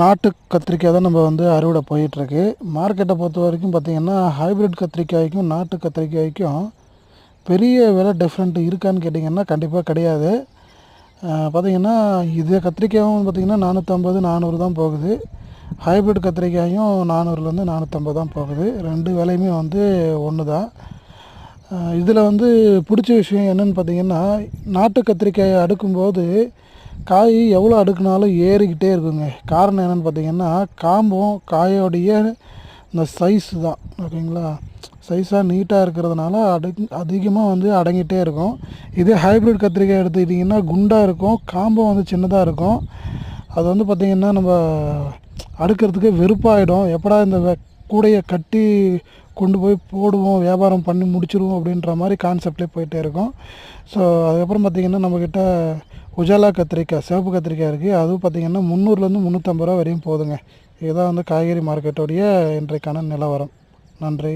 நாட்டு கத்திரிக்காய் தான் நம்ம வந்து அறுவடை போயிட்டுருக்கு. மார்க்கெட்டை பொறுத்த வரைக்கும் பார்த்திங்கன்னா, ஹைப்ரிட் கத்திரிக்காய்க்கும் நாட்டு கத்திரிக்காய்க்கும் பெரிய விலை டிஃப்ரெண்ட் இருக்கான்னு கேட்டிங்கன்னா கண்டிப்பாக கிடையாது. பார்த்திங்கன்னா இதே கத்திரிக்காயும் பார்த்திங்கன்னா 450, 400 தான் போகுது. ஹைப்ரிட் கத்திரிக்காயும் 400லேருந்து 450 தான் போகுது. 2 விலையுமே வந்து ஒன்று தான். இதில் வந்து பிடிச்ச விஷயம் என்னென்னு பார்த்திங்கன்னா, நாட்டு கத்திரிக்காயை அடுக்கும்போது காய் எவ்வளோ அடுக்குனாலும் ஏறிக்கிட்டே இருக்குங்க. காரணம் என்னென்னு பார்த்திங்கன்னா, காம்பும் காயோடைய இந்த சைஸு தான். ஓகேங்களா, சைஸாக நீட்டாக இருக்கிறதுனால அதிகமாக வந்து அடங்கிட்டே இருக்கும். இதே ஹைப்ரிட் கத்திரிக்காய் எடுத்துக்கிட்டிங்கன்னா குண்டாக இருக்கும், காம்பும் வந்து சின்னதாக இருக்கும். அது வந்து பார்த்திங்கன்னா நம்ம அடுக்கிறதுக்கு வெறுப்பாயிடும். எப்படா இந்த கூடையை கட்டி கொண்டு போய் போடுவோம், வியாபாரம் பண்ணி முடிச்சிடுவோம் அப்படின்ற மாதிரி கான்செப்ட்லேயே போயிட்டே இருக்கும். ஸோ அதுக்கப்புறம் பார்த்திங்கன்னா நம்மக்கிட்ட உஜாலா கத்திரிக்காய், சிவப்பு கத்திரிக்காய் இருக்குது. அதுவும் பார்த்திங்கன்னா 300லேருந்து 350 ரூபா வரையும் போகுதுங்க. இதுதான் வந்து காய்கறி மார்க்கெட்டோடைய இன்றைக்கான நிலவரம். நன்றி.